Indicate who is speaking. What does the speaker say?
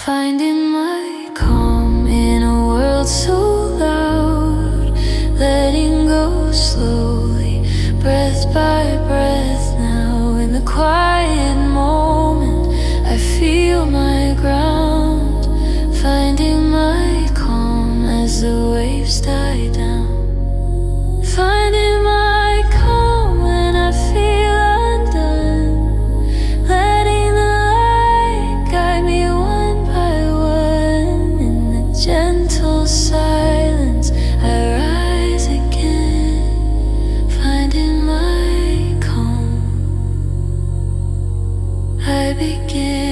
Speaker 1: Finding my calm in a world so loud, letting go slowly, breath by breath. Now in the quiet moment I feel my ground, finding my calm as the waves die down. Finding my calm when I feel undone, letting the light guide me one by one. In the gentle silence I rise again, finding my calm. I begin